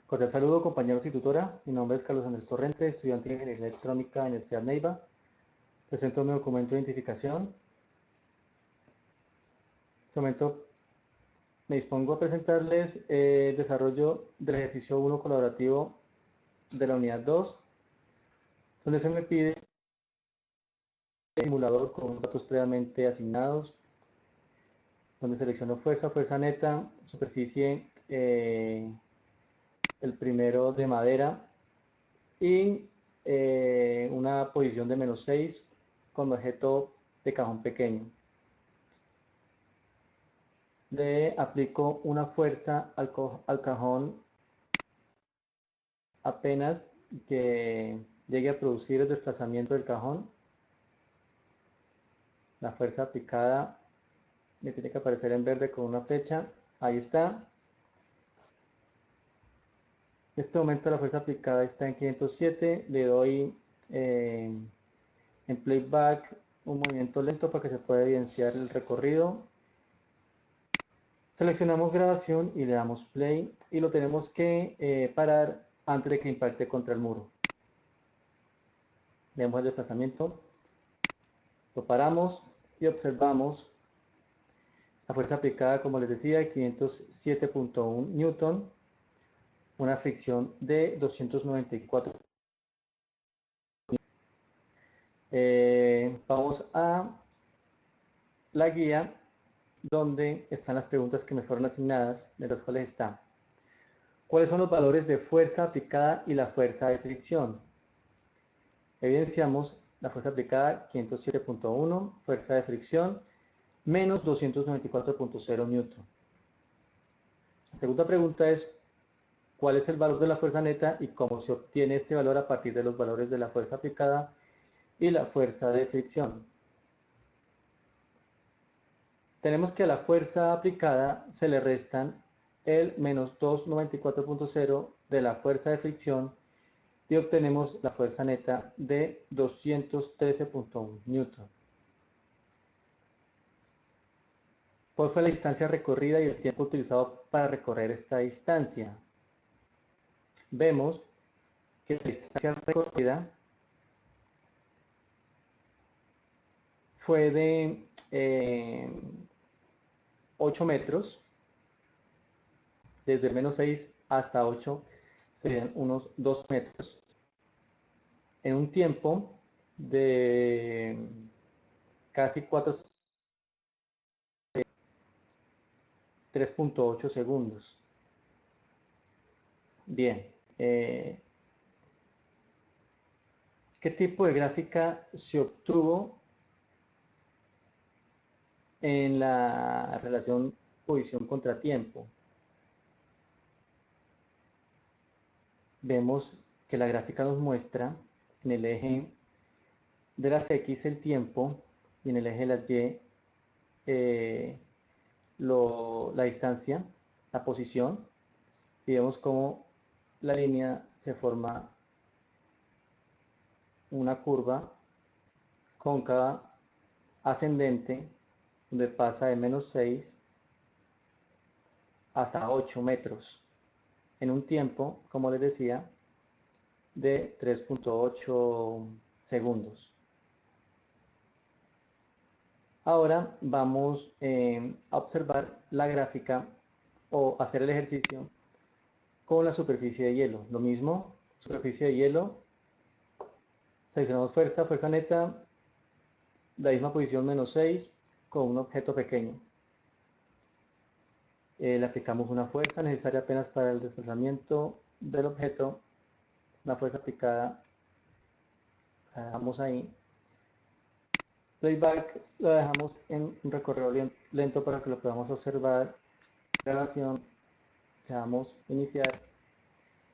Cordial saludo, compañeros y tutora. Mi nombre es Carlos Andrés Torrente, estudiante de Ingeniería Electrónica en la Universidad Neiva. Presento mi documento de identificación. En este momento me dispongo a presentarles el desarrollo del ejercicio 1 colaborativo de la unidad 2, donde se me pide un simulador con datos previamente asignados, donde selecciono fuerza, fuerza neta, superficie, el primero de madera y una posición de -6 con objeto de cajón pequeño. Le aplico una fuerza al cajón apenas que llegue a producir el desplazamiento del cajón. La fuerza aplicada me tiene que aparecer en verde con una flecha. Ahí está. En este momento la fuerza aplicada está en 507. Le doy en playback un movimiento lento para que se pueda evidenciar el recorrido. Seleccionamos grabación y le damos play y lo tenemos que parar antes de que impacte contra el muro. Vemos el desplazamiento, lo paramos y observamos la fuerza aplicada, como les decía, 507.1 newton, una fricción de 294. Vamos a la guía donde están las preguntas que me fueron asignadas, de las cuales está: ¿cuáles son los valores de fuerza aplicada y la fuerza de fricción? Evidenciamos la fuerza aplicada 507.1, fuerza de fricción menos 294.0 newton. La segunda pregunta es: ¿cuál es el valor de la fuerza neta y cómo se obtiene este valor a partir de los valores de la fuerza aplicada y la fuerza de fricción? Tenemos que a la fuerza aplicada se le restan el menos 294.0 de la fuerza de fricción y obtenemos la fuerza neta de 213.1 newton. ¿Cuál fue la distancia recorrida y el tiempo utilizado para recorrer esta distancia? Vemos que la distancia recorrida fue de 8 metros, desde el -6 hasta 8 serían unos 2 metros, en un tiempo de casi 3.8 segundos. Bien, ¿qué tipo de gráfica se obtuvo en la relación posición contra tiempo? Vemos que la gráfica nos muestra en el eje de las X el tiempo y en el eje de las Y la distancia, la posición, y vemos cómo la línea se forma una curva cóncava ascendente donde pasa de -6 hasta 8 metros en un tiempo, como les decía, de 3.8 segundos. Ahora vamos a observar la gráfica o hacer el ejercicio con la superficie de hielo. Lo mismo, superficie de hielo, seleccionamos fuerza, fuerza neta, la misma posición -6 con un objeto pequeño. Le aplicamos una fuerza necesaria apenas para el desplazamiento del objeto. La fuerza aplicada la dejamos ahí. Playback lo dejamos en un recorrido lento para que lo podamos observar. Grabación, le damos iniciar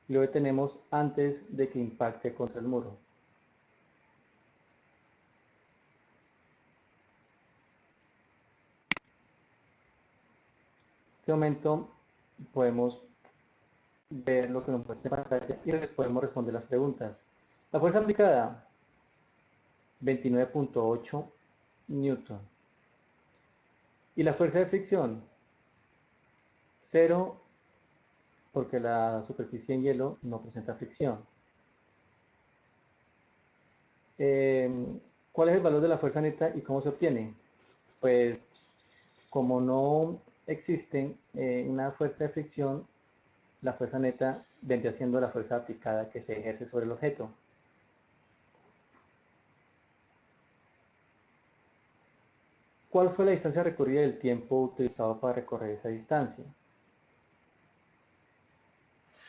y lo detenemos antes de que impacte contra el muro. En este momento podemos ver lo que nos muestra en pantalla y les podemos responder las preguntas. La fuerza aplicada, 29.8 newton. Y la fuerza de fricción, porque la superficie en hielo no presenta fricción. ¿Cuál es el valor de la fuerza neta y cómo se obtiene? Pues como no existe una fuerza de fricción, la fuerza neta vendría siendo la fuerza aplicada que se ejerce sobre el objeto. ¿Cuál fue la distancia recorrida y el tiempo utilizado para recorrer esa distancia?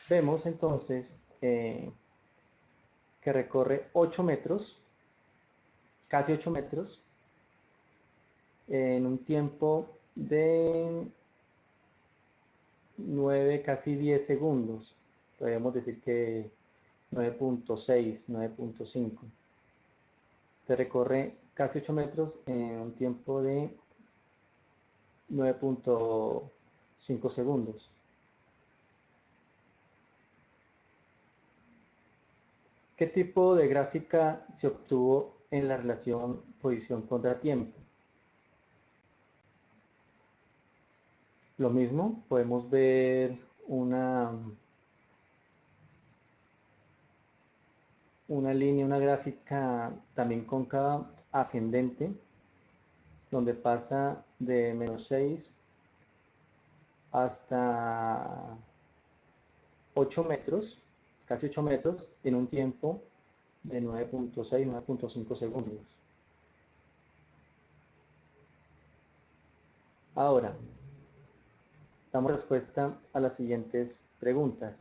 Vemos entonces que recorre 8 metros, casi 8 metros, en un tiempo de 9, casi 10 segundos. Podríamos decir que 9.6, 9.5. Te recorre casi 8 metros en un tiempo de 9.5 segundos. ¿Qué tipo de gráfica se obtuvo en la relación posición contra tiempo? Lo mismo, podemos ver una línea, una gráfica también cóncava ascendente, donde pasa de -6 hasta 8 metros, casi 8 metros, en un tiempo de 9.6, 9.5 segundos. Ahora, damos respuesta a las siguientes preguntas.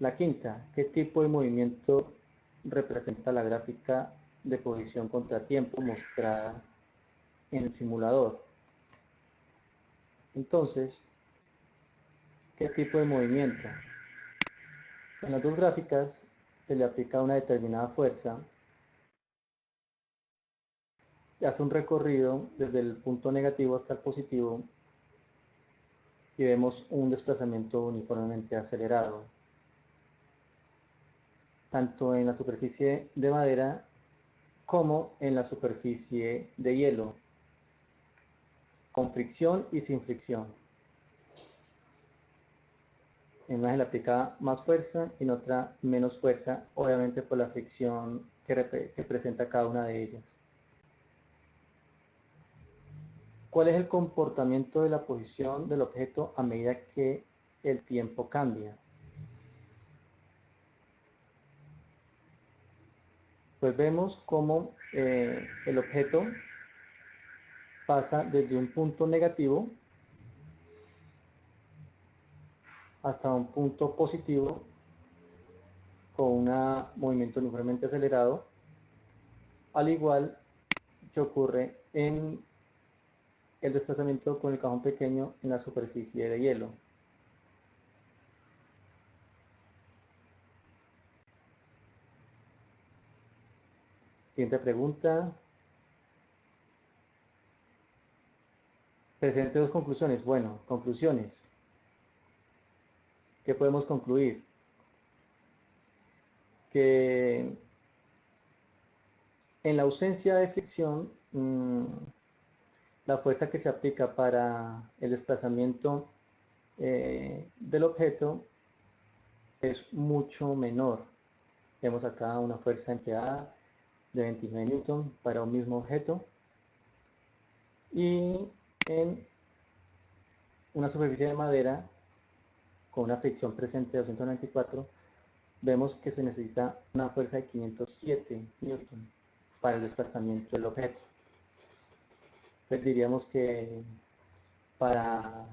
La quinta, ¿qué tipo de movimiento representa la gráfica de posición contra tiempo mostrada en el simulador? Entonces, ¿qué tipo de movimiento? En las dos gráficas se le aplica una determinada fuerza y hace un recorrido desde el punto negativo hasta el positivo y vemos un desplazamiento uniformemente acelerado, tanto en la superficie de madera como en la superficie de hielo, con fricción y sin fricción. En una se le aplica más fuerza y en otra menos fuerza, obviamente por la fricción que presenta cada una de ellas. ¿Cuál es el comportamiento de la posición del objeto a medida que el tiempo cambia? Pues vemos cómo el objeto pasa desde un punto negativo hasta un punto positivo con un movimiento uniformemente acelerado, al igual que ocurre en el desplazamiento con el cajón pequeño en la superficie de hielo. Siguiente pregunta. Presente dos conclusiones. Bueno, conclusiones. ¿Qué podemos concluir? Que en la ausencia de fricción, la fuerza que se aplica para el desplazamiento del objeto es mucho menor. Vemos acá una fuerza empleada de 29 newton para un mismo objeto, y en una superficie de madera con una fricción presente de 294 vemos que se necesita una fuerza de 507 newton para el desplazamiento del objeto. Entonces diríamos que para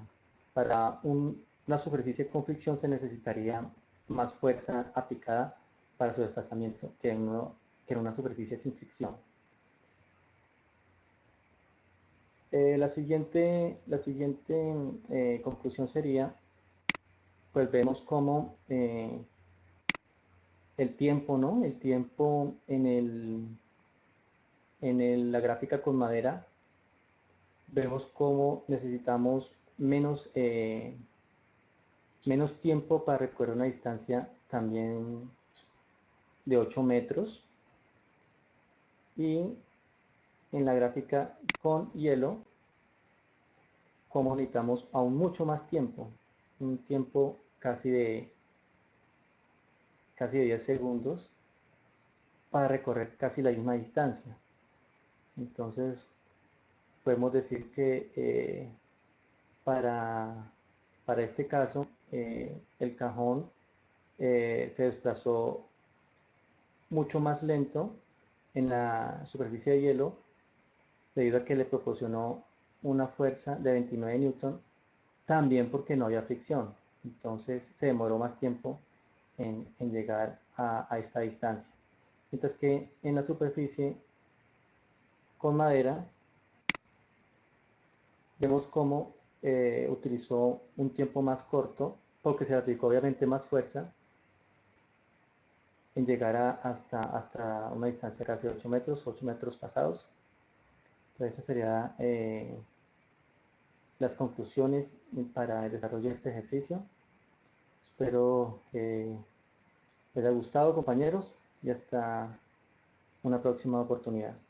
una superficie con fricción se necesitaría más fuerza aplicada para su desplazamiento que en una superficie sin fricción. La siguiente conclusión sería, pues vemos cómo el tiempo, ¿no? El tiempo en la gráfica con madera, vemos cómo necesitamos menos tiempo para recorrer una distancia también de 8 metros, y en la gráfica con hielo, como necesitamos aún mucho más tiempo, un tiempo casi de 10 segundos para recorrer casi la misma distancia. Entonces, podemos decir que para, para este caso, el cajón se desplazó mucho más lento en la superficie de hielo debido a que le proporcionó una fuerza de 29 newton, también porque no había fricción. Entonces se demoró más tiempo en llegar a esta distancia. Mientras que en la superficie con madera vemos cómo utilizó un tiempo más corto porque se aplicó obviamente más fuerza en llegar hasta una distancia casi de 8 metros pasados. Entonces esas serían las conclusiones para el desarrollo de este ejercicio. Espero que les haya gustado, compañeros, y hasta una próxima oportunidad.